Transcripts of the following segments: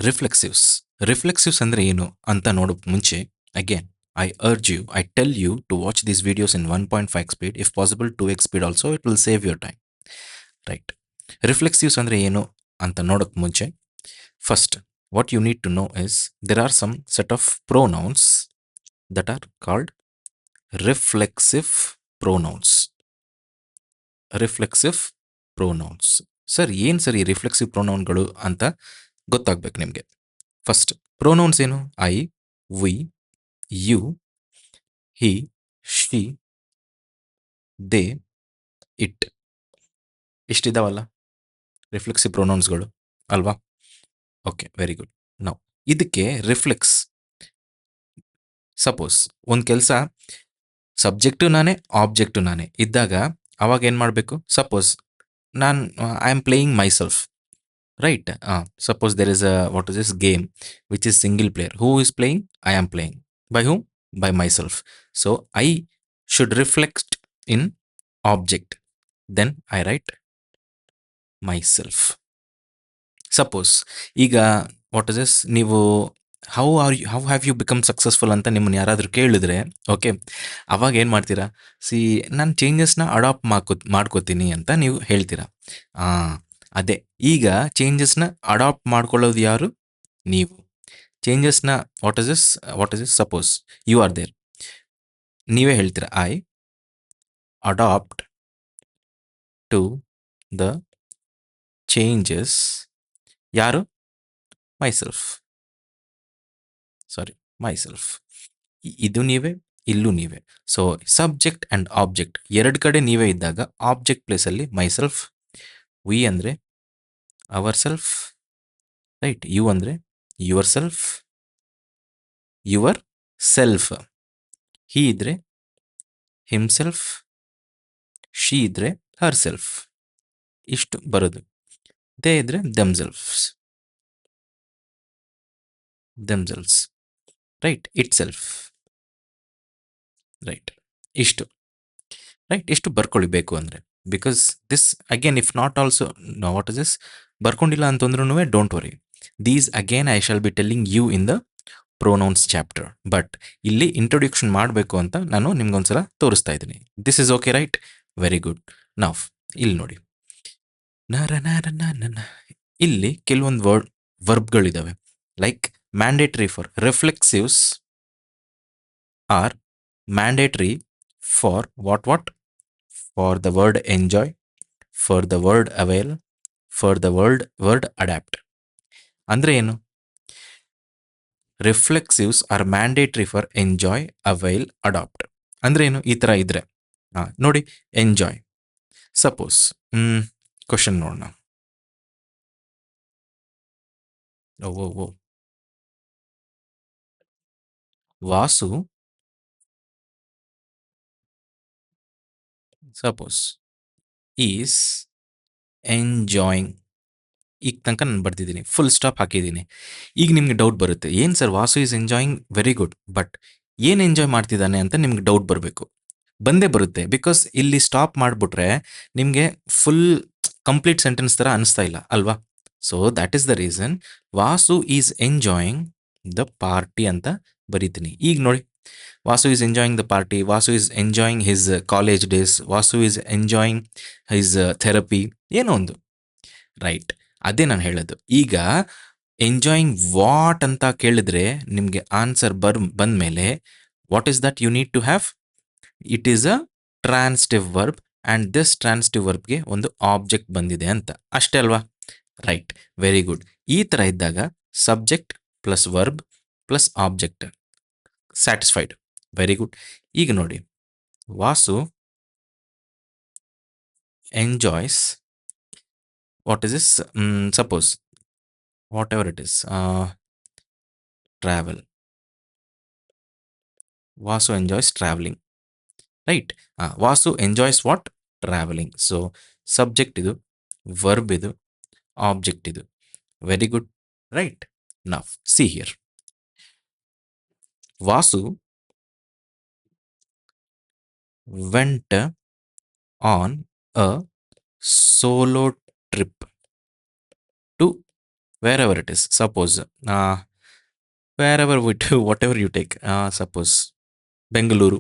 ರಿಫ್ಲೆಕ್ಸಿವ್ಸ್. ರಿಫ್ಲೆಕ್ಸಿವ್ಸ್ ಅಂದರೆ ಏನು ಅಂತ ನೋಡೋಕೆ ಮುಂಚೆ again I tell you to watch these videos in 1.5 speed, if possible 2x speed also, it will save your time. Right. Reflexives ಅಂದರೆ ಏನು ಅಂತ ನೋಡೋಕೆ ಮುಂಚೆ first what you need to know is there are some set of pronouns that are called reflexive pronouns. Reflexive pronouns. Sir ಏನು sir ಈ reflexive ಪ್ರೊನೌನ್ಗಳು ಅಂತ ಗೊತ್ತಾಗ್ಬೇಕು ನಿಮಗೆ. ಫಸ್ಟ್ ಪ್ರೊನೌನ್ಸ್ ಏನು? I, we, you, he, she, they, it. ಇಷ್ಟಿದಾವಲ್ಲ reflexive ಪ್ರೊನೌನ್ಸ್ಗಳು ಅಲ್ವಾ? Okay, very good. ನಾವು ಇದಕ್ಕೆ ರಿಫ್ಲೆಕ್ಸ್, ಸಪೋಸ್ ಒಂದು ಕೆಲಸ ಸಬ್ಜೆಕ್ಟು ನಾನೇ ಆಬ್ಜೆಕ್ಟು ನಾನೇ ಇದ್ದಾಗ ಅವಾಗ ಏನು ಮಾಡಬೇಕು? ಸಪೋಸ್ ನಾನು I am playing myself, right? Suppose there is a what is this game which is single player. Who is playing? I am playing. By whom? By myself. So I should reflect in object, then I write myself. Suppose ಈಗ what is this, ನೀವು how have you become successful ಅಂತ ನಿಮ್ಮನ್ನು ಯಾರಾದರೂ ಕೇಳಿದ್ರೆ, okay, ಅವಾಗ ಏನು ಮಾಡ್ತೀರಾ? ನಾನು ಚೇಂಜಸ್ನ ಅಡಾಪ್ಟ್ ಮಾಡ್ಕೋತೀನಿ ಅಂತ ನೀವು ಹೇಳ್ತೀರಾ. ಅದೇ ಈಗ ಚೇಂಜಸ್ನ ಅಡಾಪ್ಟ್ ಮಾಡ್ಕೊಳ್ಳೋದು ಯಾರು? ನೀವು. ಚೇಂಜಸ್ನ what is this suppose you are there, ನೀವೇ ಹೇಳ್ತೀರಾ I adapt to the changes. ಯಾರು? ಮೈಸೆಲ್ಫ್. Sorry, myself. ಇದು ನೀವೇ, ಇಲ್ಲೂ ನೀವೇ. ಸೊ ಸಬ್ಜೆಕ್ಟ್ ಆ್ಯಂಡ್ ಆಬ್ಜೆಕ್ಟ್ ಎರಡು ಕಡೆ ನೀವೇ ಇದ್ದಾಗ ಆಬ್ಜೆಕ್ಟ್ ಪ್ಲೇಸಲ್ಲಿ ಮೈಸೆಲ್ಫ್, ವಿ ಅಂದರೆ ಅವರ್ ಸೆಲ್ಫ್, ರೈಟ್? ಯು ಅಂದರೆ ಯುವರ್ ಸೆಲ್ಫ್, ಯುವರ್ ಸೆಲ್ಫ್. ಹಿ ಇದ್ರೆ ಹಿಮ್ಸೆಲ್ಫ್, ಶಿ ಇದ್ರೆ ಹರ್ ಸೆಲ್ಫ್. ಇಷ್ಟು ಬರೋದು. ದೇ ಇದ್ರೆ themselves, right? Itself, right? ಇಷ್ಟು, ರೈಟ್? ಎಷ್ಟು ಬರ್ಕೊಳ್ಬೇಕು ಅಂದರೆ, because this again if not also what is this ಬರ್ಕೊಂಡಿಲ್ಲ ಅಂತಂದ್ರೂ don't worry, these again I shall be telling you in the pronouns chapter. But ಇಲ್ಲಿ ಇಂಟ್ರೊಡ್ಯೂಕ್ಷನ್ ಮಾಡಬೇಕು ಅಂತ ನಾನು ನಿಮ್ಗೊಂದ್ಸಲ ತೋರಿಸ್ತಾ ಇದ್ದೀನಿ. This is okay, right? Very good. ನಾವ್ ಇಲ್ಲಿ ನೋಡಿ, ನರ ನರ ನನ, ಇಲ್ಲಿ ಕೆಲವೊಂದು ವರ್ಬ್ಗಳಿದಾವೆ. Like mandatory for reflexives are mandatory for what for the word enjoy, for the word avail, for the word adapt. ಅಂದ್ರೆ ಏನು? Reflexives are mandatory for enjoy, avail, adapt. ಅಂದ್ರೆ ಏನು? ಈ ಥರ ಇದ್ರೆ ನೋಡಿ, ಎಂಜಾಯ್. ಸಪೋಸ್ ಕ್ವಶನ್ ನೋಡೋಣ. ಓ ವಾಸು ಸಪೋಸ್ ಈಸ್ ಎಂಜಾಯಿಂಗ್. ಈಗ ತನಕ ನಾನು ಬರ್ತಿದ್ದೀನಿ, ಫುಲ್ ಸ್ಟಾಪ್ ಹಾಕಿದ್ದೀನಿ. ಈಗ ನಿಮ್ಗೆ ಡೌಟ್ ಬರುತ್ತೆ, ಏನು sir Vasu is enjoying, very good, but ಏನು ಎಂಜಾಯ್ ಮಾಡ್ತಿದ್ದಾನೆ ಅಂತ ನಿಮ್ಗೆ ಡೌಟ್ ಬರಬೇಕು. ಬಂದೇ ಬರುತ್ತೆ, ಬಿಕಾಸ್ ಇಲ್ಲಿ ಸ್ಟಾಪ್ ಮಾಡಿಬಿಟ್ರೆ ನಿಮಗೆ ಫುಲ್ ಕಂಪ್ಲೀಟ್ ಸೆಂಟೆನ್ಸ್ ಥರ ಅನಿಸ್ತಾ ಇಲ್ಲ ಅಲ್ವಾ? So that is the reason Vasu is enjoying the party ಅಂತ ಬರೀತೀನಿ. ಈಗ ನೋಡಿ, Vasu is enjoying the party, Vasu is enjoying his college days, Vasu is enjoying his therapy, ಏನೋ ಒಂದು, ರೈಟ್? ಅದೇ ನಾನು ಹೇಳೋದು. ಈಗ ಎಂಜಾಯಿಂಗ್ ವಾಟ್ ಅಂತ ಕೇಳಿದ್ರೆ ನಿಮಗೆ ಆನ್ಸರ್ ಬಂದಮೇಲೆ what is that you need to have? It is a transitive verb, and this transitive ವರ್ಬ್ಗೆ ಒಂದು ಆಬ್ಜೆಕ್ಟ್ ಬಂದಿದೆ ಅಂತ, ಅಷ್ಟೇ ಅಲ್ವಾ? Right, very good. ಈ ಥರ ಇದ್ದಾಗ subject plus verb plus object, satisfied. Very good. ಈಗ ನೋಡಿ, Vasu enjoys what is this, suppose whatever it is, travel. Vasu enjoys travelling, right? Vasu enjoys what? Travelling. So subject ಇದು, ವರ್ಬ್ ಇದು, ಆಬ್ಜೆಕ್ಟ್ ಇದು. Very good, right? Now see here, Vasu went on a solo trip to wherever it is. Suppose wherever with whatever you take, suppose Bengaluru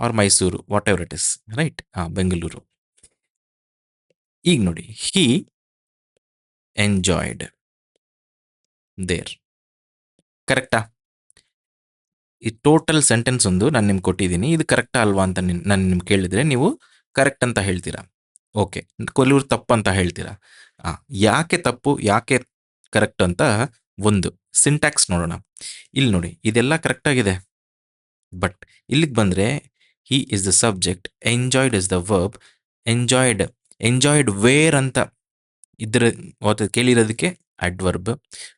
or Mysuru, whatever it is, right? Bengaluru. ಈಗ ನೋಡಿ, ಹಿ enjoyed there. ಕರೆಕ್ಟಾ? ಈ total sentence ಒಂದು ನಾನು ನಿಮ್ಗೆ ಕೊಟ್ಟಿದ್ದೀನಿ. ಇದು ಕರೆಕ್ಟಾ ಅಲ್ವಾ ಅಂತ ನಾನು ನಿಮ್ಗೆ ಕೇಳಿದ್ರೆ ನೀವು ಕರೆಕ್ಟ್ ಅಂತ ಹೇಳ್ತೀರಾ. ಓಕೆ, ಕೆಲವ್ರು ತಪ್ಪು ಅಂತ ಹೇಳ್ತೀರಾ. ಯಾಕೆ ತಪ್ಪು, ಯಾಕೆ ಕರೆಕ್ಟ್ ಅಂತ ಒಂದು ಸಿಂಟ್ಯಾಕ್ಸ್ ನೋಡೋಣ. ಇಲ್ಲಿ ನೋಡಿ, ಇದೆಲ್ಲ ಕರೆಕ್ಟ್ ಆಗಿದೆ. ಬಟ್ ಇಲ್ಲಿಗೆ ಬಂದರೆ he is the subject, enjoyed is the verb, enjoyed where ಅಂತ ಇದ್ರ ಕೇಳಿರೋದಕ್ಕೆ ಅಡ್ವರ್ಬ್,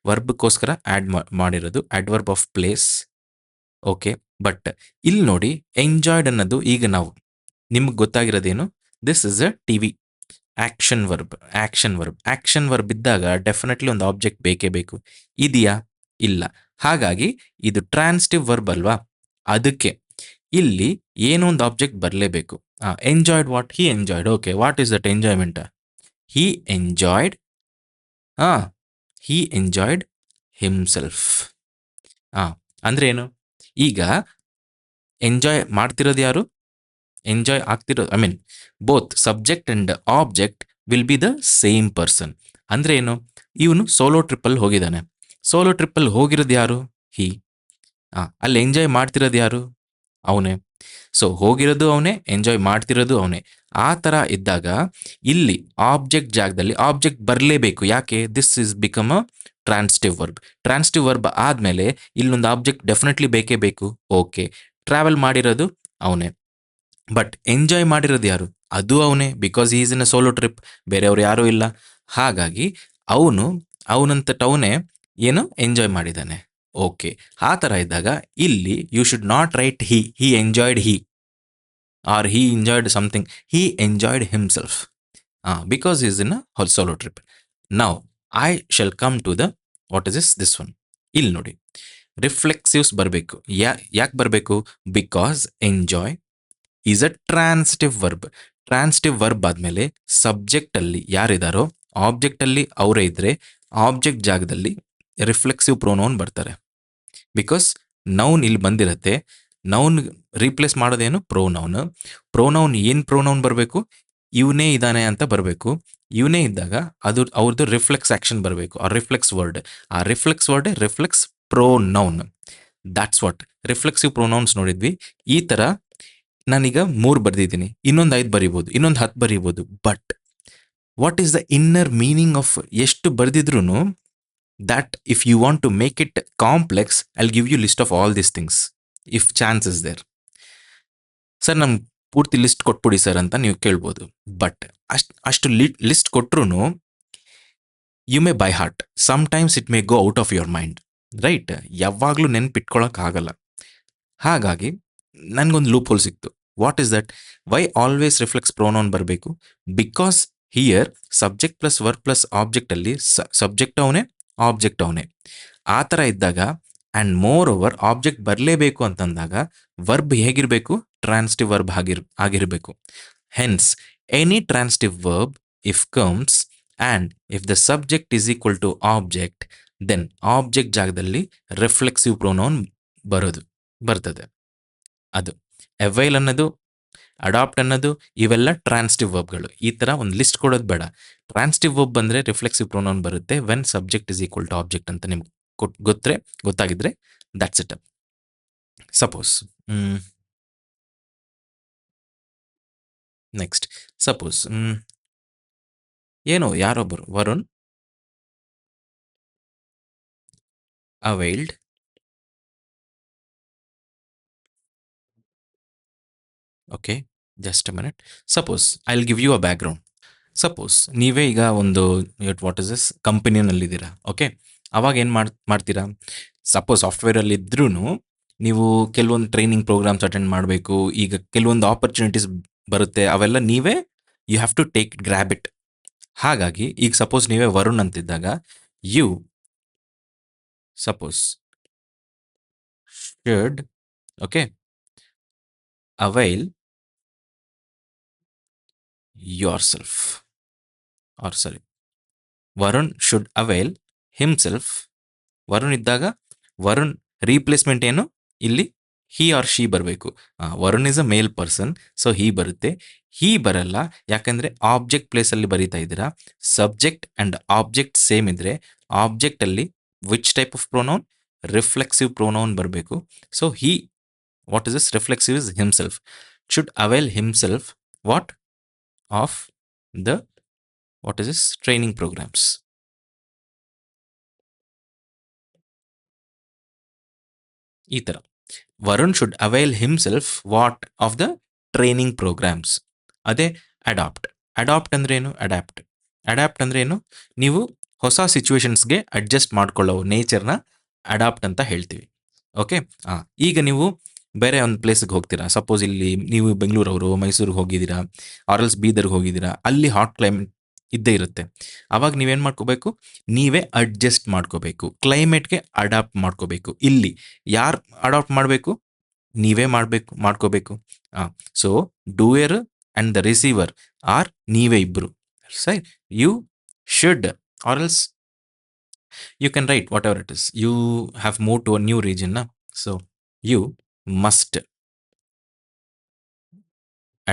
ವರ್ಬ್ಗೋಸ್ಕರ ಆ್ಯಡ್ ಮಾಡಿರೋದು adverb of place. Okay, but ಇಲ್ಲಿ ನೋಡಿ, ಎಂಜಾಯ್ಡ್ ಅನ್ನೋದು ಈಗ ನಾವು ನಿಮ್ಗೆ ಗೊತ್ತಾಗಿರೋದೇನು, this is a T V action verb ಇದ್ದಾಗ ಡೆಫಿನೆಟ್ಲಿ ಒಂದು ಆಬ್ಜೆಕ್ಟ್ ಬೇಕೇ ಬೇಕು. ಇದೆಯಾ? ಇಲ್ಲ. ಹಾಗಾಗಿ ಇದು ಟ್ರಾನ್ಸಿಟಿವ್ ವರ್ಬ್ ಅಲ್ವಾ, ಅದಕ್ಕೆ ಇಲ್ಲಿ ಏನೋ ಒಂದು ಆಬ್ಜೆಕ್ಟ್ ಬರಲೇಬೇಕು. Enjoyed what? He enjoyed. Okay, what is that enjoyment? He enjoyed he enjoyed himself. ಅಂದ್ರೆ ಏನು? ಈಗ ಎಂಜಾಯ್ ಮಾಡ್ತಿರೋದು ಯಾರು? ಎಂಜಾಯ್ ಆಗ್ತಿರೋದು, I mean both subject and object will be the same person. ಅಂದ್ರೆ ಏನು? ಇವನು ಸೋಲೋ ಟ್ರಿಪ್ಪಲ್ಲಿ ಹೋಗಿದ್ದಾನೆ. ಸೋಲೋ ಟ್ರಿಪ್ಪಲ್ಲಿ ಹೋಗಿರೋದು ಯಾರು? ಹಿ. ಅಲ್ಲಿ ಎಂಜಾಯ್ ಮಾಡ್ತಿರೋದು ಯಾರು? ಅವನೇ. ಸೊ ಹೋಗಿರೋದು ಅವನೇ, ಎಂಜಾಯ್ ಮಾಡ್ತಿರೋದು ಅವನೇ. ಆ ಥರ ಇದ್ದಾಗ ಇಲ್ಲಿ ಆಬ್ಜೆಕ್ಟ್ ಜಾಗದಲ್ಲಿ ಆಬ್ಜೆಕ್ಟ್ ಬರಲೇಬೇಕು. ಯಾಕೆ? This is become a transitive verb ಆದಮೇಲೆ ಇಲ್ಲೊಂದು ಆಬ್ಜೆಕ್ಟ್ ಡೆಫಿನೆಟ್ಲಿ ಬೇಕೇ ಬೇಕು. ಓಕೆ, ಟ್ರಾವೆಲ್ ಮಾಡಿರೋದು ಅವನೇ, ಬಟ್ ಎಂಜಾಯ್ ಮಾಡಿರೋದು ಯಾರು? ಅದು ಅವನೇ, because is in a solo trip, ಬೇರೆಯವ್ರು ಯಾರೂ ಇಲ್ಲ. ಹಾಗಾಗಿ ಅವನಂತ ಅವನೇ ಏನು ಎಂಜಾಯ್ ಮಾಡಿದ್ದಾನೆ. ಓಕೆ, ಆ ಥರ ಇದ್ದಾಗ ಇಲ್ಲಿ you should not write he enjoyed or he enjoyed something. He enjoyed himself because is in a solo trip. Now I shall come to the what is this one. ಇಲ್ಲಿ ನೋಡಿ, reflexives ಬರಬೇಕು. ಯಾಕೆ ಬರಬೇಕು? Because enjoy is a transitive verb ಆದಮೇಲೆ ಸಬ್ಜೆಕ್ಟಲ್ಲಿ ಯಾರಿದಾರೋ ಆಬ್ಜೆಕ್ಟಲ್ಲಿ ಅವರೇ ಇದ್ದರೆ ಆಬ್ಜೆಕ್ಟ್ ಜಾಗದಲ್ಲಿ ರಿಫ್ಲೆಕ್ಸಿವ್ ಪ್ರೊನೌನ್ ಬರ್ತಾರೆ. ಬಿಕಾಸ್ ನೌನ್ ಇಲ್ಲಿ ಬಂದಿರತ್ತೆ, ನೌನ್ ರೀಪ್ಲೇಸ್ ಮಾಡೋದೇನು? ಪ್ರೊನೌನ್ ಏನು ಪ್ರೊನೌನ್ ಬರಬೇಕು? ಇವನೇ ಇದ್ದಾನೆ ಅಂತ ಬರಬೇಕು. ಇವನೇ ಇದ್ದಾಗ ಅವ್ರದ್ದು ರಿಫ್ಲೆಕ್ಸ್ ಆಕ್ಷನ್ ಬರಬೇಕು, ಆ reflex word reflex pronoun. That's what reflexive pronouns ನೋಡಿದ್ವಿ. ಈ ಥರ ನಾನೀಗ 3 ಬರೆದಿದ್ದೀನಿ, ಇನ್ನೊಂದು 5 ಬರೀಬೋದು, ಇನ್ನೊಂದು 10 ಬರೀಬೋದು. But what is the inner meaning of ಎಷ್ಟು ಬರೆದಿದ್ರು that if you want to make it complex, I'll give you list of all these things if chance is there. Sir ನಮ್ಗೆ ಪೂರ್ತಿ ಲಿಸ್ಟ್ ಕೊಟ್ಬಿಡಿ ಸರ್ ಅಂತ ನೀವು ಕೇಳ್ಬೋದು. ಬಟ್ ಅಷ್ಟು list ಕೊಟ್ರು you may by heart, sometimes it may go out of your mind, right? ಯಾವಾಗಲೂ ನೆನ್ಪಿಟ್ಕೊಳ್ಳೋಕ್ಕಾಗಲ್ಲ. ಹಾಗಾಗಿ ನನಗೊಂದು ಲೂಪ್ ಹೋಲ್ ಸಿಕ್ತು. What is that? Why always reflex pronoun ಬರಬೇಕು? Because here subject plus verb plus ಆಬ್ಜೆಕ್ಟಲ್ಲಿ ಸಬ್ಜೆಕ್ಟ್ ಅವನೇ, ಆಬ್ಜೆಕ್ಟ್ ಅವನೇ. ಆ ಥರ ಇದ್ದಾಗ ಆ್ಯಂಡ್ ಮೋರ್ ಓವರ್ ಆಬ್ಜೆಕ್ಟ್ ಬರಲೇಬೇಕು ಅಂತಂದಾಗ ವರ್ಬ್ ಹೇಗಿರಬೇಕು? ಟ್ರಾನ್ಸಿಟಿವ್ ವರ್ಬ್ ಆಗಿರಬೇಕು. Hence any transitive verb if comes and if the subject is equal to object, then object ಜಾಗದಲ್ಲಿ ರಿಫ್ಲೆಕ್ಸಿವ್ ಪ್ರೊನೌನ್ ಬರ್ತದೆ. ಅದು ಅವೈಲ್ ಅನ್ನೋದು, ಅಡಾಪ್ಟ್ ಅನ್ನೋದು, ಇವೆಲ್ಲ ಟ್ರಾನ್ಸಿಟಿವ್ ವರ್ಬ್ಗಳು. ಈ ಥರ ಒಂದು ಲಿಸ್ಟ್ ಕೊಡೋದು ಬೇಡ. ಟ್ರಾನ್ಸಿಟಿವ್ ವರ್ಬ್ ಬಂದರೆ ರಿಫ್ಲೆಕ್ಸಿವ್ ಪ್ರೊನೌನ್ ಬರುತ್ತೆ when subject is equal to object ಅಂತ ನಿಮ್ಗೆ ಗೊತ್ತಾಗಿದ್ರೆ that's it. Suppose next suppose ಏನೋ ಯಾರೊಬ್ಬರು Varun availed okay, just a minute. Suppose I will give you a background. Suppose ನೀವೇ ಈಗ ಒಂದು ವಾಟ್ ಇಸ್ ದಿಸ್ ಕಂಪನಿನಲ್ಲಿದ್ದೀರಾ. ಓಕೆ, ಅವಾಗ ಏನು ಮಾಡ್ತೀರಾ? ಸಪೋಸ್ ಸಾಫ್ಟ್ವೇರಲ್ಲಿ ಇದ್ರೂ ನೀವು ಕೆಲವೊಂದು ಟ್ರೈನಿಂಗ್ ಪ್ರೋಗ್ರಾಮ್ಸ್ ಅಟೆಂಡ್ ಮಾಡಬೇಕು. ಈಗ ಕೆಲವೊಂದು ಆಪರ್ಚುನಿಟೀಸ್ ಬರುತ್ತೆ, ಅವೆಲ್ಲ ನೀವೇ you have to grab it. ಹಾಗಾಗಿ ಈಗ ಸಪೋಸ್ ನೀವೇ ವರುಣ್ ಅಂತಿದ್ದಾಗ you suppose should okay avail yourself, or sorry Varun should avail himself. Varun ಇದ್ದಾಗ ವರುಣ್ ರೀಪ್ಲೇಸ್ಮೆಂಟ್ ಏನು ಇಲ್ಲಿ ಹಿ ಆರ್ ಶಿ ಬರಬೇಕು. Varun is a male person, so he ಬರುತ್ತೆ. ಹಿ ಬರಲ್ಲ, ಯಾಕಂದ್ರೆ ಆಬ್ಜೆಕ್ಟ್ ಪ್ಲೇಸ್ ಅಲ್ಲಿ ಬರೀತಾ ಇದ್ದೀರಾ. ಸಬ್ಜೆಕ್ಟ್ ಅಂಡ್ ಆಬ್ಜೆಕ್ಟ್ ಸೇಮ್ ಇದ್ರೆ ಆಬ್ಜೆಕ್ಟ್ ಅಲ್ಲಿ which type of pronoun, reflexive pronoun ಬರಬೇಕು. So he, what is this, reflexive is himself, should avail himself what of the, what is this, training programmes. ಈ ತರ Varun should avail himself what of the training programmes. ಅದೇ adapt. Adapt ಅಂದ್ರೆ ಏನು? Adapt. Adapt ಅಂದ್ರೆ ಏನು? ನೀವು ಹೊಸ ಸಿಚುವೇಶನ್ಸ್ಗೆ adjust ಮಾಡ್ಕೊಳ್ಳೋ ನೇಚರ್ನ ಅಡಾಪ್ಟ್ ಅಂತ ಹೇಳ್ತೀವಿ. ಓಕೆ. ಈಗ ನೀವು ಬೇರೆ ಒಂದು ಪ್ಲೇಸ್ಗೆ ಹೋಗ್ತೀರಾ. ಸಪೋಸ್ ಇಲ್ಲಿ ನೀವು ಬೆಂಗಳೂರವರು, ಮೈಸೂರಿಗೆ ಹೋಗಿದ್ದೀರಾ, ಆರ್ಎಲ್ಸ್ ಬೀದರ್ಗೆ ಹೋಗಿದ್ದೀರಾ, ಅಲ್ಲಿ ಹಾಟ್ ಕ್ಲೈಮೇಟ್ ಇದ್ದೇ ಇರುತ್ತೆ. ಅವಾಗ ನೀವೇನು ಮಾಡ್ಕೋಬೇಕು? ನೀವೇ ಅಡ್ಜಸ್ಟ್ ಮಾಡ್ಕೋಬೇಕು, ಕ್ಲೈಮೇಟ್ಗೆ ಅಡಾಪ್ಟ್ ಮಾಡ್ಕೋಬೇಕು. ಇಲ್ಲಿ ಯಾರು ಅಡಾಪ್ಟ್ ಮಾಡಬೇಕು? ನೀವೇ ಮಾಡ್ಕೋಬೇಕು. So doer and the receiver are ನೀವೇ ಇಬ್ರು. Say you should, or else you can write whatever it is. You have moved to a new region, na? So you must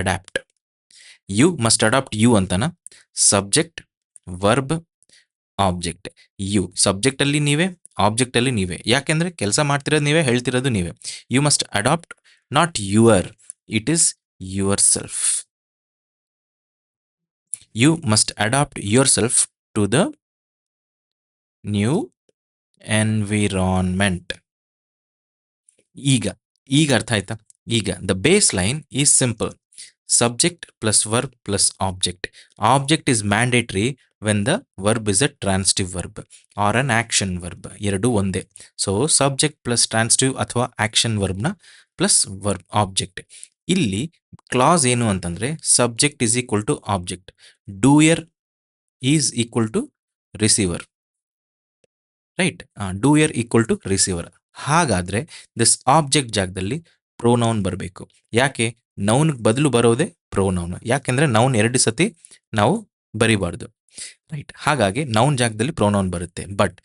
adapt. You must adapt. You ಅಂತನಾ? Subject, verb, object. You subject ಅಲ್ಲಿ ನೀವೇ, object ಅಲ್ಲಿ ನೀವೇ. ಯಾಕೆಂದ್ರೆ ಕೆಲಸ ಮಾಡ್ತಿರೋದು ನೀವೇ, ಹೇಳ್ತಿರೋದು ನೀವೇ. You must adapt, not your, it is yourself. You must adapt yourself to the new environment. ಈಗ ಅರ್ಥ ಆಯ್ತಾ? ಈಗ the baseline is simple. Subject plus verb plus object. Object is mandatory when the verb is a transitive verb or an action verb. ಎರಡು ಒಂದೇ. So subject plus transitive ಅಥವಾ action ವರ್ಬ್ನ plus verb object. ಇಲ್ಲಿ class ಏನು ಅಂತಂದ್ರೆ subject is equal to object, doer is equal to receiver. Right. Doer equal to receiver. ಹಾಗಾದ್ರೆ this object ಜಾಗದಲ್ಲಿ pronoun ಬರಬೇಕು. ಯಾಕೆ? ನೌನ್ ಬದಲು ಬರೋದೇ ಪ್ರೋನೌನ್. ಯಾಕೆಂದ್ರೆ ನೌನ್ ಎರಡು ಸತಿ ನಾವು ಬರಿಬಾರ್ದು. ರೈಟ್. ಹಾಗಾಗಿ ನೌನ್ ಜಾಗದಲ್ಲಿ ಪ್ರೋನೌನ್ ಬರುತ್ತೆ. But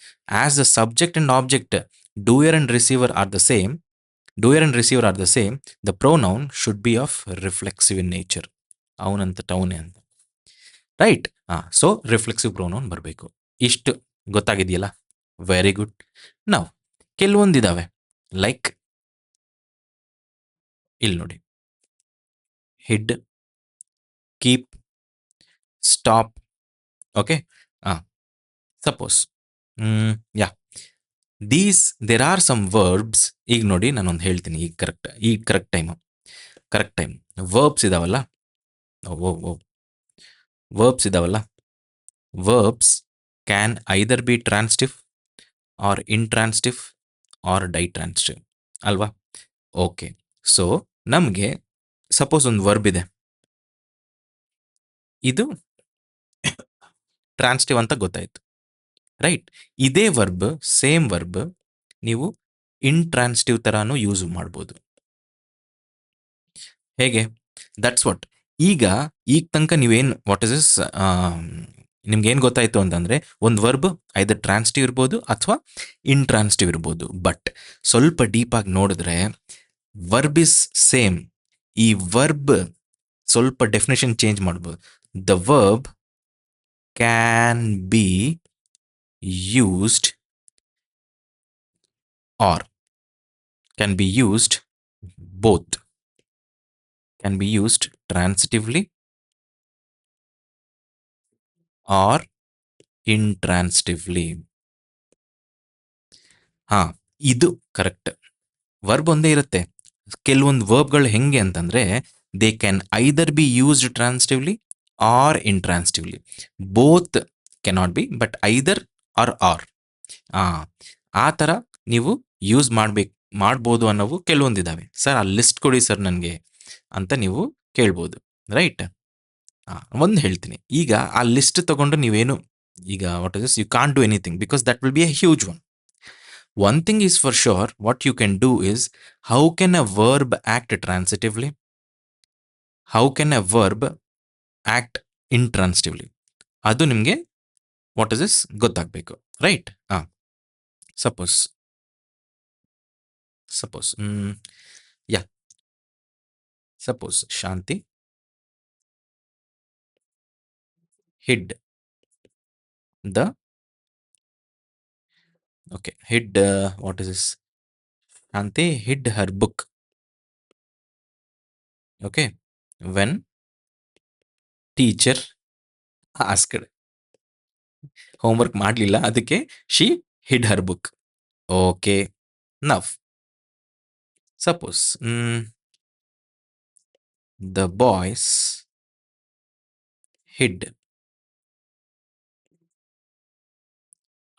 as the subject and object doer and receiver are the same, the pronoun should be of reflexive in nature. ಅವನಂತ ಟೌನೆ ಅಂತ. ರೈಟ್. ಸೊ ರಿಫ್ಲೆಕ್ಸಿವ್ ಪ್ರೋನೌನ್ ಬರಬೇಕು. ಇಷ್ಟು ಗೊತ್ತಾಗಿದೆಯಲ್ಲ? Very good. ನಾವು ಕೆಲವೊಂದಿದಾವೆ, ಲೈಕ್ ಇಲ್ಲಿ ನೋಡಿ, hid, keep, stop. Okay. Suppose yeah these there are some verbs. ಈಗ ನೋಡಿ ನಾನೊಂದು ಹೇಳ್ತೀನಿ. ಈಗ ಕರೆಕ್ಟ್ ಟೈಮ್ ವರ್ಬ್ಸ್ ಇದಾವಲ್ಲ, verbs can either be transitive or intransitive or ditransitive ಅಲ್ವಾ? ಓಕೆ. ಸೊ ನಮಗೆ ಸಪೋಸ್ ಒಂದು ವರ್ಬ್ ಇದೆ, ಇದು ಟ್ರಾನ್ಸಿಟಿವ್ ಅಂತ ಗೊತ್ತಾಯ್ತು. ರೈಟ್. ಇದೇ ವರ್ಬ್, ಸೇಮ್ ವರ್ಬ್ ನೀವು ಇಂಟ್ರಾನ್ಸಿಟಿವ್ ತರಾನು ಯೂಸ್ ಮಾಡ್ಬೋದು. ಹೇಗೆ? That's what. ಈಗ ತನಕ ನೀವೇನು, ವಾಟ್ ಇಸ್ ದಿಸ್, ನಿಮ್ಗೆ ಏನು ಗೊತ್ತಾಯ್ತು ಅಂತಂದ್ರೆ ಒಂದು ವರ್ಬ್ ಐದರ್ ಟ್ರಾನ್ಸಿಟಿವ್ ಇರ್ಬೋದು ಅಥವಾ ಇಂಟ್ರಾನ್ಸಿಟಿವ್ ಇರ್ಬೋದು. ಬಟ್ ಸ್ವಲ್ಪ ಡೀಪ್ ಆಗಿ ನೋಡಿದ್ರೆ ವರ್ಬ್ ಇಸ್ ಸೇಮ್. ಈ ವರ್ಬ್ ಸ್ವಲ್ಪ ಡೆಫಿನೇಷನ್ ಚೇಂಜ್ ಮಾಡ್ಬೋದು. The verb can be used or can be used both, can be used transitively or intransitively. ಇದು ಕರೆಕ್ಟ್. ವರ್ಬ್ ಒಂದೇ ಇರುತ್ತೆ. ಕೆಲವೊಂದು ವರ್ಬ್ಗಳು ಹೆಂಗೆ ಅಂತಂದ್ರೆ they can either be used transitively or intransitively. Both cannot be, but either or or. ಆ ಥರ ನೀವು ಯೂಸ್ ಮಾಡ್ಬೋದು ಅನ್ನೋವು ಕೆಲವೊಂದಿದ್ದಾವೆ. ಸರ್ ಆ ಲಿಸ್ಟ್ ಕೊಡಿ ಸರ್ ನನಗೆ ಅಂತ ನೀವು ಕೇಳ್ಬೋದು. ರೈಟ್. ಒಂದು ಹೇಳ್ತೀನಿ. ಈಗ ಆ ಲಿಸ್ಟ್ ತಗೊಂಡು ನೀವೇನು, ಈಗ what is this, you can't do anything because that will be a huge one. One thing is for sure, what you can do is, how can a verb act transitively? How can a verb act intransitively? ಅದು ನಿಮಗೆ what is this ಗೊತ್ತಾಗಬೇಕು, right? Suppose suppose yeah suppose Shanti hid the okay hid what is this Shanti hid her book, okay, when teacher asked. Homework ಮಾಡಲಿಲ್ಲ, ಅದಕ್ಕೆ she hid her book. Okay, now suppose the boys hid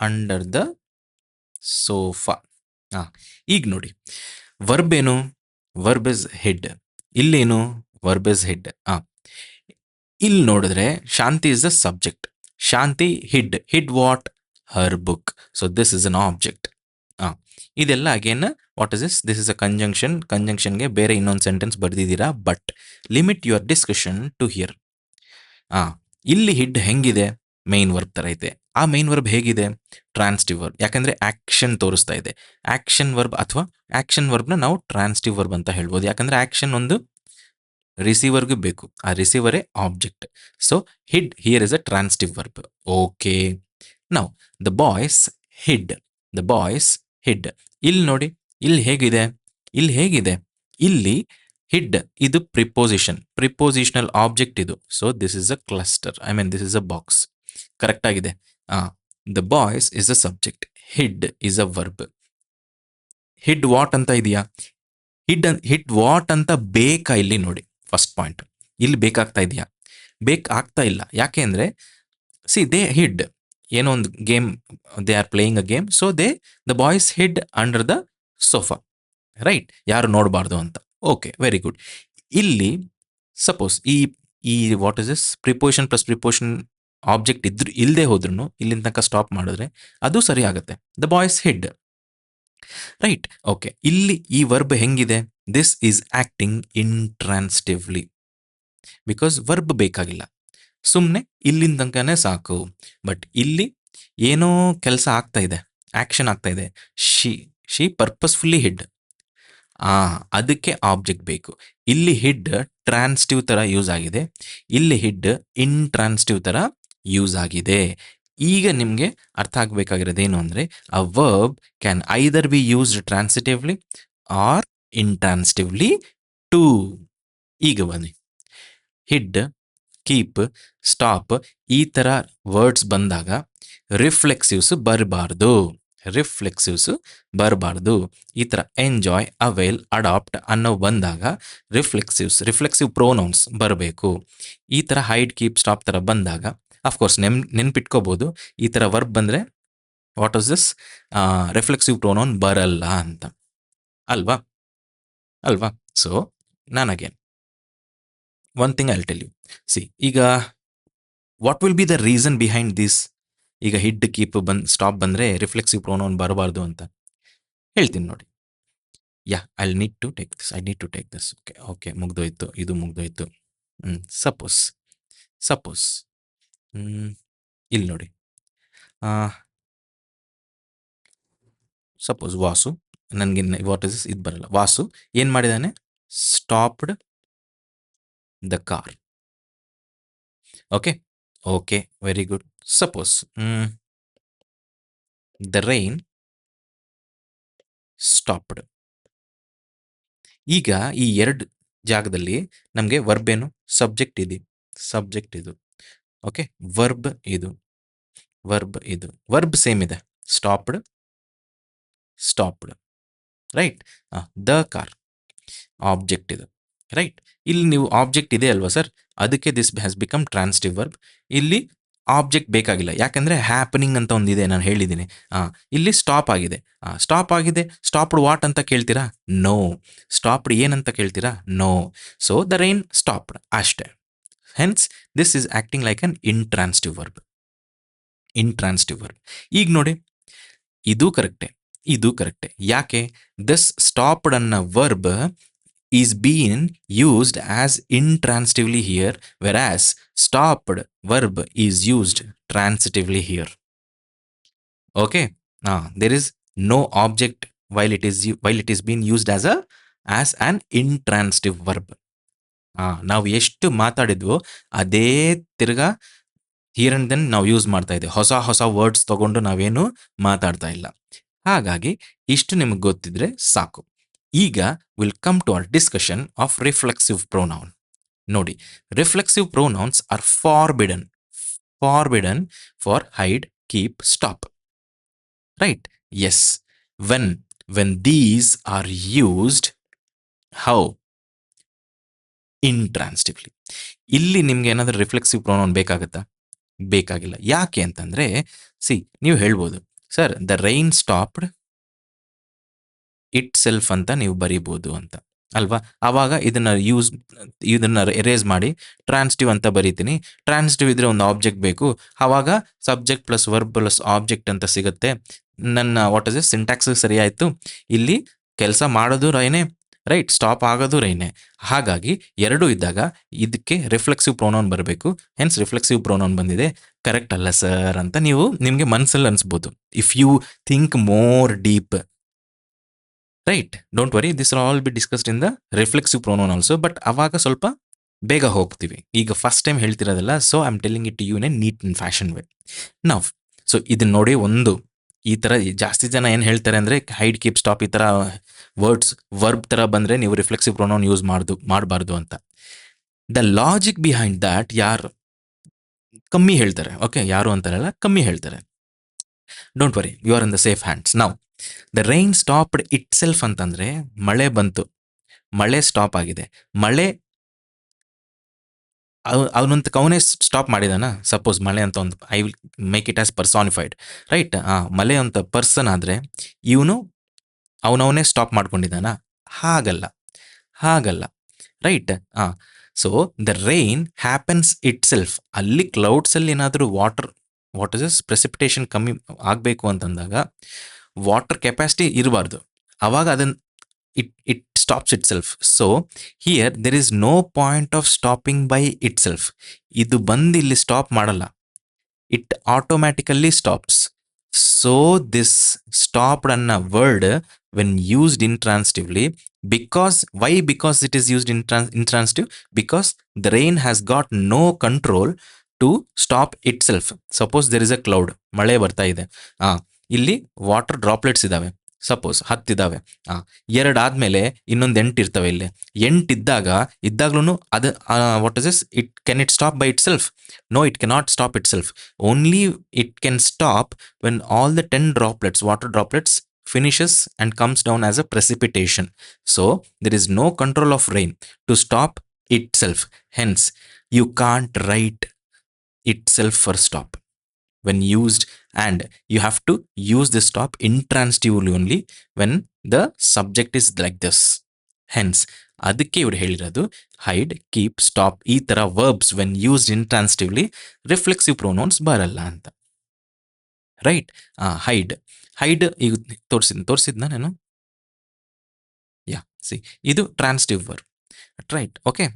under the sofa. ಈಗ ನೋಡಿ, verb ಏನು? Verb is hid. ಇಲ್ಲೇನು? Verb is hid. ಇಲ್ಲಿ ನೋಡಿದ್ರೆ Shanti is the subject. Shanti hid what? Her book. So this is an object. ಇದೆಲ್ಲ again what is this is a conjunction. ಕಂಜಂಕ್ಷನ್ಗೆ ಬೇರೆ ಇನ್ನೊಂದು ಸೆಂಟೆನ್ಸ್ ಬರ್ದಿದ್ದೀರಾ, but limit your discussion to here. ಇಲ್ಲಿ hid ಹೆಂಗಿದೆ? ಮೈನ್ ವರ್ಬ್ ತರ ಇದೆ. ಆ ಮೈನ್ ವರ್ಬ್ ಹೇಗಿದೆ? ಟ್ರಾನ್ಸ್ಟಿವ್ ವರ್ಬ್, ಯಾಕಂದ್ರೆ ಆಕ್ಷನ್ ತೋರಿಸ್ತಾ ಇದೆ. ಆಕ್ಷನ್ ವರ್ಬ್ ಅಥವಾ ಆಕ್ಷನ್ ವರ್ಬ್ನ ನಾವು ಟ್ರಾನ್ಸ್ಟಿವ್ ವರ್ಬ್ ಅಂತ ಹೇಳ್ಬೋದು, ಯಾಕಂದ್ರೆ ಆಕ್ಷನ್ ಒಂದು ರಿಸೀವರ್ಗೂ ಬೇಕು, ಆ ರಿಸೀವರೇ object. So hid here is a transitive verb. Okay, now the boys hid. The boys hid. ಇಲ್ಲಿ ನೋಡಿ, ಇಲ್ಲಿ ಹೇಗಿದೆ? ಇಲ್ಲಿ ಹಿಡ್ ಇದು ಪ್ರಿಪೋಸಿಷನಲ್ ಆಬ್ಜೆಕ್ಟ್ ಇದು. So this is a cluster, I mean this is a box. Correct ಆಗಿದೆ. The boys is a subject, hid is a verb. Hid what ಅಂತ ಇದೆಯಾ? ಹಿಡ್ ವಾಟ್ ಅಂತ ಬೇಕಾ? ಇಲ್ಲಿ ನೋಡಿ, ಫಸ್ಟ್ ಪಾಯಿಂಟ್, ಇಲ್ಲಿ ಬೇಕಾಗ್ತಾ ಇದೆಯಾ? ಆಗ್ತಾ ಇಲ್ಲ. ಯಾಕೆ ಅಂದ್ರೆ ಸಿ ದೇ ಹಿಡ್, ಏನೋ ಒಂದು game, they are playing a game, so the boys hid under the sofa, right? ಯಾರು ನೋಡಬಾರ್ದು ಅಂತ. Okay, very good. ಇಲ್ಲಿ ಸಪೋಸ್ ಈ what is this preposition plus preposition object ಇಲ್ಲದೆ ಹೋದ್ರೂ ಇಲ್ಲಿಂದ ತನಕ ಸ್ಟಾಪ್ ಮಾಡಿದ್ರೆ ಅದು ಸರಿ ಆಗುತ್ತೆ. The boys hid, right? Okay, ಇಲ್ಲಿ ಈ ವರ್ಬ್ ಹೆಂಗಿದೆ? This is acting intransitively, because verb ಬೇಕಾಗಿಲ್ಲ, ಸುಮ್ಮನೆ ಇಲ್ಲಿಂದ ತನಕನೇ ಸಾಕು. ಬಟ್ ಇಲ್ಲಿ ಏನೋ ಕೆಲಸ ಆಗ್ತಾ ಇದೆ, ಆಕ್ಷನ್ ಆಗ್ತಾ ಇದೆ. ಶಿ ಪರ್ಪಸ್ಫುಲ್ಲಿ ಹಿಡ್, ಅದಕ್ಕೆ ಆಬ್ಜೆಕ್ಟ್ ಬೇಕು. ಇಲ್ಲಿ ಹಿಡ್ ಟ್ರಾನ್ಸ್ಟಿವ್ ತರ ಯೂಸ್ ಆಗಿದೆ, ಇಲ್ಲಿ ಹಿಡ್ ಇಂಟ್ರಾನ್ಸಿಟಿವ್ ತರ ಯೂಸ್ ಆಗಿದೆ. ಈಗ ನಿಮಗೆ ಅರ್ಥ ಆಗಬೇಕಾಗಿರೋದೇನು ಅಂದರೆ, a verb can either be used transitively or intransitively too. ಈಗ ಬನ್ನಿ, ಹಿಡ್, ಕೀಪ್, ಸ್ಟಾಪ್ ಈ ಥರ ವರ್ಡ್ಸ್ ಬಂದಾಗ ರಿಫ್ಲೆಕ್ಸಿವ್ಸ್ ಬರಬಾರ್ದು. ಈ ಥರ ಎಂಜಾಯ್, ಅವೇಲ್, ಅಡಾಪ್ಟ್ ಅನ್ನೋ ಬಂದಾಗ ರಿಫ್ಲೆಕ್ಸಿವ್ ಪ್ರೋನೌನ್ಸ್ ಬರಬೇಕು. ಈ ಥರ ಹೈಡ್, ಕೀಪ್, ಸ್ಟಾಪ್ ಥರ ಬಂದಾಗ ಅಫ್ಕೋರ್ಸ್ ನೆನ್ಪಿಟ್ಕೋಬೋದು, ಈ ಥರ ವರ್ಬ್ ಬಂದರೆ what is this reflexive pronoun ಬರಲ್ಲ ಅಂತ, ಅಲ್ವಾ? ಸೊ ನಾನು again one thing I will tell you. See, ಈಗ what will be the reason behind this? ಈಗ ಹಿಡ್, ಕೀಪ್ ಸ್ಟಾಪ್ ಬಂದರೆ ರಿಫ್ಲೆಕ್ಸಿವ್ ಪ್ರೋನೌನ್ ಬರಬಾರ್ದು ಅಂತ ಹೇಳ್ತೀನಿ ನೋಡಿ. I need to take this. Okay, ಮುಗ್ದೋಯ್ತು, ಇದು ಮುಗ್ದೋಯ್ತು. ಸಪೋಸ್ ಇಲ್ಲಿ ನೋಡಿ, ಸಪೋಸ್ ವಾಸು, ನನಗೆ ವಾಟ್ ಇಸ್ ಇದು ಬರಲ್ಲ. ವಾಸು ಏನು ಮಾಡಿದಾನೆ? Stopped the car. Okay, very good. Suppose the rain stopped. ಈಗ ಈ ಎರಡು ಜಾಗದಲ್ಲಿ ನಮಗೆ ವರ್ಬ್ ಏನು? ಸಬ್ಜೆಕ್ಟ್ ಇದು. ಓಕೆ, ವರ್ಬ್ ಇದು. ವರ್ಬ್ ಸೇಮ್ ಇದೆ, stopped, right? The car object ಇದು, ರೈಟ್? ಇಲ್ಲಿ ನೀವು ಆಬ್ಜೆಕ್ಟ್ ಇದೆ ಅಲ್ವಾ ಸರ್, ಅದಕ್ಕೆ this has become transitive verb. ಇಲ್ಲಿ ಆಬ್ಜೆಕ್ಟ್ ಬೇಕಾಗಿಲ್ಲ, ಯಾಕಂದ್ರೆ ಹ್ಯಾಪನಿಂಗ್ ಅಂತ ಒಂದಿದೆ, ನಾನು ಹೇಳಿದ್ದೀನಿ. ಇಲ್ಲಿ ಸ್ಟಾಪ್ ಆಗಿದೆ. ಸ್ಟಾಪ್ಡ್ ವಾಟ್ ಅಂತ ಕೇಳ್ತೀರಾ? ನೋ. ಸ್ಟಾಪ್ಡ್ ಏನಂತ ಕೇಳ್ತೀರಾ? No. So the rain stopped, ಅಷ್ಟೇ. Hence this is acting like an intransitive verb. ಈಗ ನೋಡಿ, ಇದು ಕರೆಕ್ಟೇ. ಯಾಕೆ? ದಿಸ್ ಸ್ಟಾಪ್ಡ್ ಅನ್ನೋ verb is being used as intransitively here, whereas stopped verb is used transitively here. Okay. There is no object while it is being used as an intransitive verb. ನಾವು ಎಷ್ಟು ಮಾತಾಡಿದ್ವೋ ಅದೇ ತಿರ್ಗಾ ಹಿಯರ್ ಅಂಡ್ ದೆನ್ ನಾವು use ಮಾಡ್ತಾ ಇದ್ದೀವಿ. ಹೊಸ ಹೊಸ words ತಗೊಂಡು ನಾವೇನು ಮಾತಾಡ್ತಾ ಇಲ್ಲ. ಹಾಗಾಗಿ ಇಷ್ಟು ನಿಮಗೆ ಗೊತ್ತಿದ್ರೆ ಸಾಕು. ಈಗ will come to our discussion of reflexive pronoun. ನೋಡಿ, reflexive pronouns are forbidden for hide, keep, stop. Right? Yes. When these are used how? Intransitively. ಇಲ್ಲಿ ನಿಮ್ಗೆ ಏನಾದರೂ ರಿಫ್ಲೆಕ್ಸಿವ್ ಪ್ರೊನೌನ್ ಬೇಕಾಗುತ್ತಾ? ಬೇಕಾಗಿಲ್ಲ. ಯಾಕೆ ಅಂತಂದ್ರೆ, ನೀವು ಹೇಳ್ಬೋದು, sir the rain stopped itself ಅಂತ ನೀವು ಬರೀಬೋದು ಅಂತ, ಅಲ್ವಾ? ಆವಾಗ ಇದನ್ನ ಎರೇಸ್ ಮಾಡಿ ಟ್ರಾನ್ಸಿಟಿವ್ ಅಂತ ಬರೀತೀನಿ. ಟ್ರಾನ್ಸಿಟಿವ್ ಇದ್ರೆ ಒಂದು ಆಬ್ಜೆಕ್ಟ್ ಬೇಕು, ಆವಾಗ subject plus verb plus object ಅಂತ ಸಿಗುತ್ತೆ. ನನ್ನ ವಾಟ್ ಇಸ್ ಸಿಂಟ್ಯಾಕ್ಸ್ ಸರಿ ಆಯ್ತು. ಇಲ್ಲಿ ಕೆಲಸ ಮಾಡೋದು ರೈನೆ, ರೈಟ್? ಸ್ಟಾಪ್ ಆಗೋದು ರೈನೆ. ಹಾಗಾಗಿ ಎರಡೂ ಇದ್ದಾಗ ಇದಕ್ಕೆ ರಿಫ್ಲೆಕ್ಸಿವ್ ಪ್ರೊನೌನ್ ಬರಬೇಕು. ಹೆನ್ಸ್ ರಿಫ್ಲೆಕ್ಸಿವ್ ಪ್ರೊನೌನ್ ಬಂದಿದೆ. ಕರೆಕ್ಟ್ ಅಲ್ಲ ಸರ್ ಅಂತ ನೀವು ನಿಮಗೆ ಮನಸ್ಸಲ್ಲಿ ಅನ್ಸ್ಬೋದು, if you think more deep. Right? Don't worry, this are all be discussed in the reflexive pronoun also. But ಅವಾಗ ಸ್ವಲ್ಪ ಬೇಗ ಹೋಗ್ತೀವಿ. ಈಗ ಫಸ್ಟ್ ಟೈಮ್ ಹೇಳ್ತಿರೋದಲ್ಲ, so I am telling it you in a neat and fashion way. ನಾವ್ so ಇದನ್ನ ನೋಡಿ, ಈ ಥರ ಜಾಸ್ತಿ ಜನ ಏನು ಹೇಳ್ತಾರೆ ಅಂದರೆ, ಹೈಡ್, ಕೀಪ್, ಸ್ಟಾಪ್ ಈ ಥರ ವರ್ಡ್ಸ್ ವರ್ಬ್ ಥರ ಬಂದರೆ ನೀವು ರಿಫ್ಲೆಕ್ಸಿವ್ ಪ್ರೊನೌನ್ ಯೂಸ್ ಮಾಡಬಾರ್ದು ಅಂತ. ದ ಲಾಜಿಕ್ ಬಿಹೈಂಡ್ ದ್ಯಾಟ್ ಯಾರು ಕಮ್ಮಿ ಹೇಳ್ತಾರೆ. ಓಕೆ, ಯಾರು ಅಂತಾರಲ್ಲ, ಕಮ್ಮಿ ಹೇಳ್ತಾರೆ. Don't worry, you are in the safe hands. ನಾವು the rain stopped itself ಅಂತಂದರೆ ಮಳೆ ಬಂತು, ಮಳೆ ಸ್ಟಾಪ್ ಆಗಿದೆ. ಮಳೆ ಅವನಂತ ಅವನೇ ಸ್ಟಾಪ್ ಮಾಡಿದಾನ. ಸಪೋಸ್ ಮಳೆ ಅಂತ ಒಂದು, I will make it as personified, right? ಮಳೆ ಅಂತ ಪರ್ಸನ್ ಆದರೆ ಇವನು ಅವನವನೇ ಸ್ಟಾಪ್ ಮಾಡ್ಕೊಂಡಿದ್ದಾನ? ಹಾಗಲ್ಲ, right? So the rain happens itself. ಅಲ್ಲಿ ಕ್ಲೌಡ್ಸಲ್ಲಿ ಏನಾದರೂ ವಾಟ್ ಇಸ್ ಪ್ರೆಸಿಪಿಟೇಷನ್ ಕಮ್ಮಿ ಆಗಬೇಕು ಅಂತಂದಾಗ ವಾಟರ್ ಕೆಪಾಸಿಟಿ ಇರಬಾರ್ದು, ಅವಾಗ ಅದನ್ನು it stops itself. So here there is no point of stopping by itself. ಇದು ಬಂದು ಇಲ್ಲಿ ಸ್ಟಾಪ್ ಮಾಡಲ್ಲ, it automatically stops. So this stopped ಅನ್ನೋ word when used intransitively, because it is used intransitive, because the rain has got no control to stop itself. Suppose there is a cloud, ಮಳೆ ಬರ್ತಾ ಇದೆ, ಇಲ್ಲಿ water droplets ಇದಾವೆ, suppose 10 ಇದ್ದಾವೆ. 2 ಆದಮೇಲೆ ಇನ್ನೊಂದು 8 ಇರ್ತವೆ. ಇಲ್ಲಿ 8 ಇದ್ದಾಗ್ಲೂ ಅದು what is this, it stop by itself? No, it cannot stop itself. Only it can stop when all the 10 droplets, water droplets finishes and comes down as a precipitation. So there is no control of rain to stop itself. Hence you can't write itself for stop when used, and you have to use the stop intransitively only when the subject is like this. Hence ಅದಕ್ಕೆ ಇವ್ರು ಹೇಳಿರೋದು hide, keep, stop ಈ ಥರ verbs when used intransitively reflexive pronouns ಬರಲ್ಲ ಅಂತ. Right? Hide ಈಗ ತೋರಿಸಿದ್ನ ನಾನು? ಇದು transitive verb, right? Okay,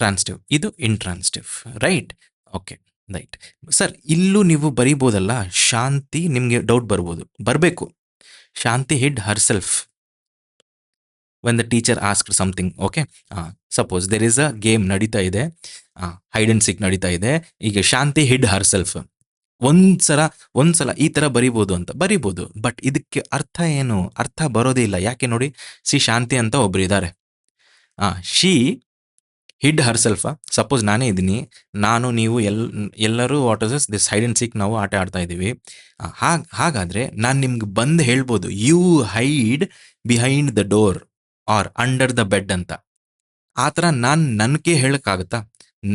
transitive, ಇದು intransitive, right? Okay, right. Sir ಇಲ್ಲೂ ನೀವು ಬರೀಬೋದಲ್ಲ, ಶಾಂತಿ, ನಿಮಗೆ ಡೌಟ್ ಬರಬೇಕು. Shanti hid herself when the teacher asked something. Okay, suppose there is a game ನಡೀತಾ ಇದೆ, ಹೈಡ್ ಅಂಡ್ ಸಿಕ್ ನಡೀತಾ ಇದೆ. ಈಗ ಶಾಂತಿ ಹಿಡ್ ಹರ್ ಸೆಲ್ಫ್, ಒಂದ್ಸಲ ಈ ಥರ ಬರಿಬೋದು. ಬಟ್ ಇದಕ್ಕೆ ಅರ್ಥ ಏನು? ಅರ್ಥ ಬರೋದೇ ಇಲ್ಲ. ಯಾಕೆ ನೋಡಿ, ಶಾಂತಿ ಅಂತ ಒಬ್ರು ಇದ್ದಾರೆ, she hid herself. Suppose ನಾನೇ ಇದ್ದೀನಿ, ನೀವು ಎಲ್ಲರೂ what is this hide and seek ನಾವು ಆಟ ಆಡ್ತಾ ಇದ್ದೀವಿ. ಹಾಗಾದರೆ ನಾನು ನಿಮ್ಗೆ ಬಂದು ಹೇಳ್ಬೋದು, you hide behind the door or under the bed ಅಂತ. ಆ ಥರ ನನಗೆ ಹೇಳೋಕ್ಕಾಗತ್ತಾ?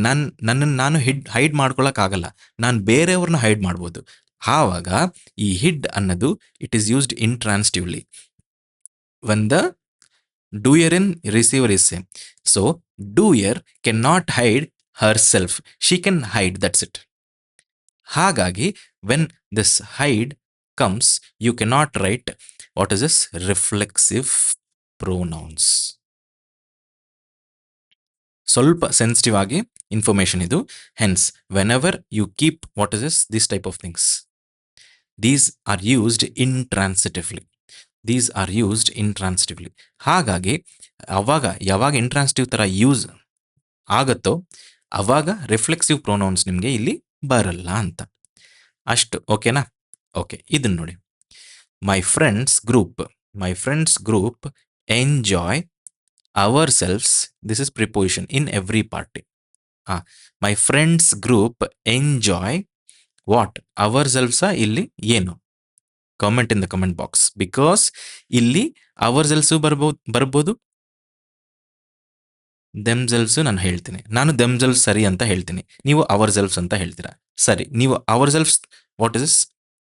ನನ್ನನ್ನು ನಾನು ಹೈಡ್ ಮಾಡ್ಕೊಳಕ್ಕಾಗಲ್ಲ, ನಾನು ಬೇರೆಯವ್ರನ್ನ ಹೈಡ್ ಮಾಡ್ಬೋದು. ಆವಾಗ ಈ ಹಿಡ್ ಅನ್ನೋದು it is used intransitively when the doer and receiver is same. So doer cannot hide herself, she can hide, that's it. ಹಾಗಾಗಿ when this hide comes, you cannot write what is this reflexive pronouns. ಸ್ವಲ್ಪ sensitive ಆಗಿ information ಇದು. Hence whenever you keep what is this type of things, these are used intransitively. These are used intransitively. ಹಾಗಾಗಿ ಅವಾಗ ಯಾವಾಗ intransitive ಥರ use ಆಗತ್ತೋ ಅವಾಗ reflexive pronounce ನಿಮಗೆ ಇಲ್ಲಿ ಬರಲ್ಲ ಅಂತ. ಅಷ್ಟು ಓಕೆನಾ? ಓಕೆ, ಇದನ್ನು ನೋಡಿ. My friends group enjoy ourselves. This is preposition in every party. My friends group enjoy what? Ourselves ಇಲ್ಲಿ ಏನು? Comment in the comment box. Because ಇಲ್ಲಿ ಅವರ್ ಸೆಲ್ಫ್ಸು ಬರ್ಬೋದು, ದೆಮ್ಸೆಲ್ವ್ಸ್ ನಾನು ಹೇಳ್ತೀನಿ. ನಾನು ದೆಮ್ಸೆಲ್ವ್ಸ್ ಸರಿ ಅಂತ ಹೇಳ್ತೀನಿ, ನೀವು ಅವರ್ ಸೆಲ್ಫ್ಸ್ ಅಂತ ಹೇಳ್ತೀರಾ. ಸರಿ, ನೀವು ಅವರ್ ಸೆಲ್ಫ್ಸ್ ವಾಟ್ ಇಸ್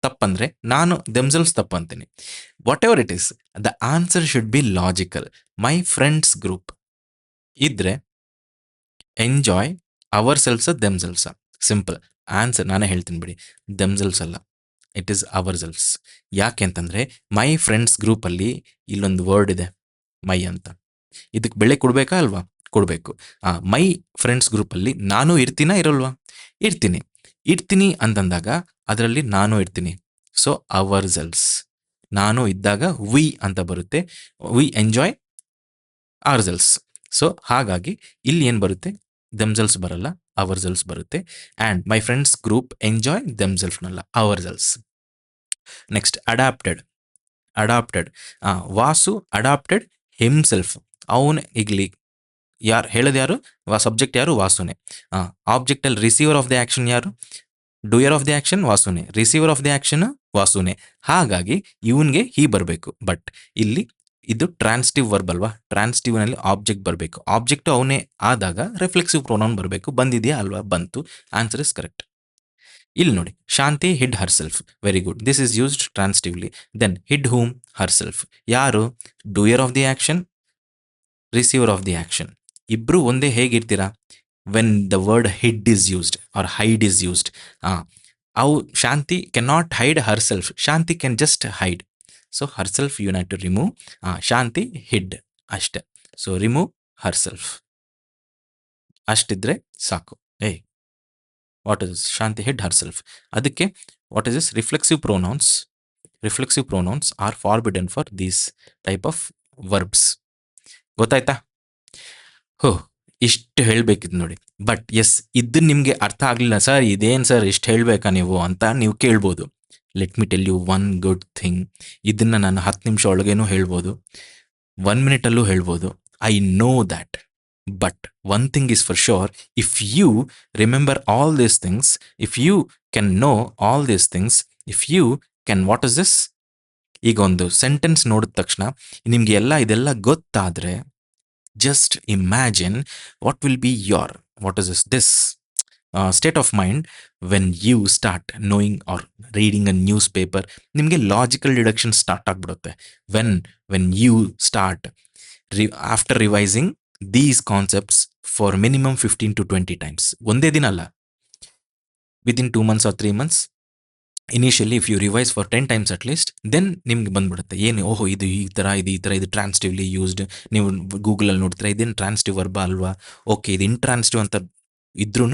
ತಪ್ಪಂದ್ರೆ ನಾನು ದೆಮ್ಸೆಲ್ವ್ಸ್ ತಪ್ಪು ಅಂತೀನಿ. What ever it is, the answer should be logical. My friends group ಇದ್ರೆ ಎಂಜಾಯ್ ಅವರ್ ಸೆಲ್ಫ್ಸ ದೆಮ್ಸೆಲ್ವ್ಸ? ಸಿಂಪಲ್ ಆನ್ಸರ್ ನಾನೇ ಹೇಳ್ತೀನಿ ಬಿಡಿ, ದೆಮ್ಸೆಲ್ವ್ಸ್ ಅಲ್ಲ, ಇಟ್ ಈಸ್ ಅವರ್ ಸೆಲ್ಫ್ಸ್. ಯಾಕೆ ಅಂತಂದ್ರೆ ಮೈ ಫ್ರೆಂಡ್ಸ್ ಗ್ರೂಪಲ್ಲಿ ಇಲ್ಲೊಂದು ವರ್ಡ್ ಇದೆ ಮೈ ಅಂತ, ಇದಕ್ಕೆ ಬೆಲೆ ಕೊಡ್ಬೇಕಾ ಅಲ್ವಾ? ಕೊಡಬೇಕು. ಮೈ ಫ್ರೆಂಡ್ಸ್ ಗ್ರೂಪಲ್ಲಿ ನಾನು ಇರ್ತೀನಾ ಇರಲ್ವಾ? ಇರ್ತೀನಿ ಅಂತಂದಾಗ ಅದರಲ್ಲಿ ನಾನು ಇರ್ತೀನಿ. So ourselves. ನಾನು ಇದ್ದಾಗ ವಿ ಅಂತ ಬರುತ್ತೆ, we enjoy ourselves. So ಹಾಗಾಗಿ ಇಲ್ಲಿ ಏನು ಬರುತ್ತೆ? ದೆಮ್ಸೆಲ್ಫ್ಸ್ ಬರಲ್ಲ, ಅವರ್ ಸೆಲ್ಫ್ಸ್ ಬರುತ್ತೆ. And my friends group enjoy ದೆಮ್ಸೆಲ್ಫ್ನಲ್ಲ, ourselves. Next adapted. Vasu adapted himself. ಅವನು ಈಗಲಿ ಯಾರು ಹೇಳೋದು? ಯಾರು? ಸಬ್ಜೆಕ್ಟ್ ಯಾರು? ವಾಸುನೆ. ಆಬ್ಜೆಕ್ಟಲ್ಲಿ ರಿಸೀವರ್ ಆಫ್ ದಿ ಆ್ಯಕ್ಷನ್ ಯಾರು? ಡೂಯರ್ ಆಫ್ ದಿ ಆ್ಯಕ್ಷನ್ ವಾಸುನೆ, ರಿಸೀವರ್ ಆಫ್ ದಿ ಆ್ಯಕ್ಷನ್ ವಾಸುನೆ. ಹಾಗಾಗಿ ಇವನ್ಗೆ ಹೀ ಬರಬೇಕು. ಬಟ್ ಇಲ್ಲಿ ಇದು ಟ್ರಾನ್ಸಿಟಿವ್ ವರ್ಬ್ ಅಲ್ವಾ? ಟ್ರಾನ್ಸಿಟಿವ್ನಲ್ಲಿ ಆಬ್ಜೆಕ್ಟ್ ಬರಬೇಕು. ಆಬ್ಜೆಕ್ಟು ಅವನೇ ಆದಾಗ ರಿಫ್ಲೆಕ್ಸಿವ್ ಪ್ರೊನೌನ್ ಬರಬೇಕು. ಬಂದಿದೆಯಾ ಅಲ್ವಾ? ಬಂತು. Answer is correct. ಇಲ್ಲಿ ನೋಡಿ, Shanti hid herself. Very good, this is used transitively. Then hid whom? Herself. ಯಾರು? Doer of the action, receiver of the action. ಇಬ್ರು ಒಂದೇ. ಹೇಗಿರ್ತೀರಾ when the word hid is used or hide is used? ಅವು Shanti can not hide herself, Shanti can just hide. So herself you need to remove. Shanti hid ಅಷ್ಟೆ. So remove ಹರ್ self ಅಷ್ಟಿದ್ರೆ ಸಾಕು. What is Shanti hid herself? ಅದಕ್ಕೆ what is this? Reflexive pronouns are forbidden for these type of verbs. ಗೊತ್ತಾಯ್ತಾ? ಇಷ್ಟು ಹೇಳಬೇಕಿತ್ತು ನೋಡಿ. But S, ಇದನ್ನು ನಿಮಗೆ ಅರ್ಥ ಆಗಲಿಲ್ಲ ಸರ್, ಇದೇನು ಸರ್ ಇಷ್ಟು ಹೇಳಬೇಕಾ ನೀವು ಅಂತ ನೀವು ಕೇಳ್ಬೋದು. Let me tell you one good thing. ಇದನ್ನು ನಾನು 10 ನಿಮಿಷ ಒಳಗೇನೂ ಹೇಳ್ಬೋದು, 1 ಮಿನಿಟಲ್ಲೂ ಹೇಳ್ಬೋದು. I know that. But one thing is for sure, if you remember all these things, if you can know all these things, if you can what is this? ಈಗ ಒಂದು sentence ನೋಡಿದ ತಕ್ಷಣ ನಿಮಗೆ ಇದೆಲ್ಲ ಗೊತ್ತಾದರೆ, just imagine what will be your this state of mind when you start knowing or reading a newspaper. ನಿಮಗೆ logical deduction start ಆಗಿಬಿಡುತ್ತೆ. when you start after revising these concepts for minimum 15 to 20 times. ಒಂದೇ ದಿನ ಅಲ್ಲ, within 2 months or 3 months. Initially if you revise for 10 times at least, then ನಿಮ್ಗೆ ಬಂದ್ಬಿಡುತ್ತೆ ಏನು, ಓಹೋ ಇದು ಈ ಥರ ಇದು ಟ್ರಾನ್ಸಿಟಿವ್ಲಿ ಯೂಸ್ಡ್. ನೀವು ಗೂಗಲಲ್ಲಿ ನೋಡ್ತೀರಾ, ಇದೇನು ಟ್ರಾನ್ಸಿಟಿವ್ ವರ್ಬ ಅಲ್ವಾ? ಓಕೆ, ಇದು ಇಂಟ್ರಾನ್ಸಿಟಿವ್ ಅಂತ ಇದ್ರೂ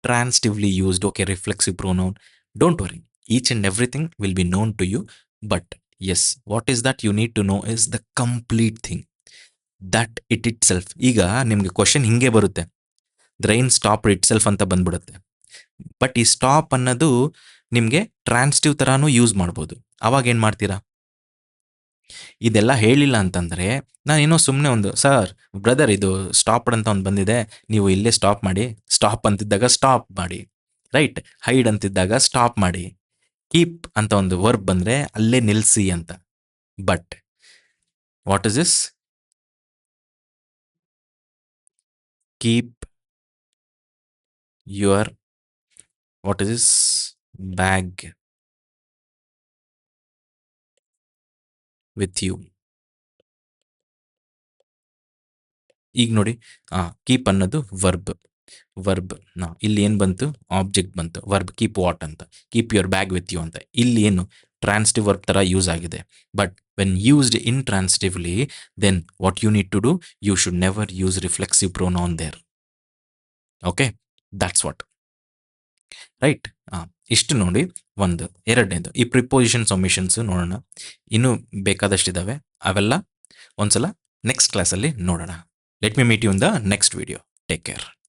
transitively used. Okay, reflexive pronoun. Don't worry, each and everything will be known to you. But yes, what is that you need to know is the complete thing, that itself. ಈಗ ನಿಮಗೆ question ಹಿಂಗೆ ಬರುತ್ತೆ, the rain stop itself ಅಂತ ಬಂದ್ಬಿಡುತ್ತೆ. But ಈ stop ಅನ್ನೋದು ನಿಮಗೆ transitive ಥರನೂ ಯೂಸ್ ಮಾಡ್ಬೋದು. ಅವಾಗ ಏನು ಮಾಡ್ತೀರಾ? ಇದೆಲ್ಲ ಹೇಳಿಲ್ಲ ಅಂತಂದರೆ ನಾನೇನೋ ಸುಮ್ಮನೆ ಒಂದು, ಸರ್ ಬ್ರದರ್ ಇದು ಸ್ಟಾಪ್ಡ್ ಅಂತ ಒಂದು ಬಂದಿದೆ, ನೀವು ಇಲ್ಲೇ ಸ್ಟಾಪ್ ಮಾಡಿ. ಸ್ಟಾಪ್ ಅಂತಿದ್ದಾಗ ಸ್ಟಾಪ್ ಮಾಡಿ, ರೈಟ್? ಹೈಡ್ ಅಂತಿದ್ದಾಗ ಸ್ಟಾಪ್ ಮಾಡಿ. ಕೀಪ್ ಅಂತ ಒಂದು ವರ್ಬ್ ಬಂದರೆ ಅಲ್ಲೇ ನಿಲ್ಲಿಸಿ ಅಂತ. But what is this? Keep your what is this bag with you. ಈಗ ನೋಡಿ, ಕೀಪ್ ಅನ್ನೋದು ವರ್ಬ್. ಇಲ್ಲಿ ಏನು ಬಂತು? ಆಬ್ಜೆಕ್ಟ್ ಬಂತು. ವರ್ಬ್ ಕೀಪ್ ವಾಟ್ ಅಂತ, keep your bag with you ಅಂತ. ಇಲ್ಲಿ ಏನು ಟ್ರಾನ್ಸಿಟಿವ್ ವರ್ಬ್ ಥರ ಯೂಸ್ ಆಗಿದೆ. But when used intransitively, then what you need to do, you should never use reflexive pronoun there. Okay, that's what. Right. ಹಾಂ, ಇಷ್ಟು ನೋಡಿ. ಒಂದು ಎರಡನೇದು ಈ ಪ್ರಿಪೋಸಿಷನ್ ಸೊಮಿಷನ್ಸ್ ನೋಡೋಣ. ಇನ್ನೂ ಬೇಕಾದಷ್ಟಿದ್ದಾವೆ. ಅವೆಲ್ಲ ಒಂದ್ಸಲ ನೆಕ್ಸ್ಟ್ ಕ್ಲಾಸಲ್ಲಿ ನೋಡೋಣ. Let me meet you in the next video. Take care.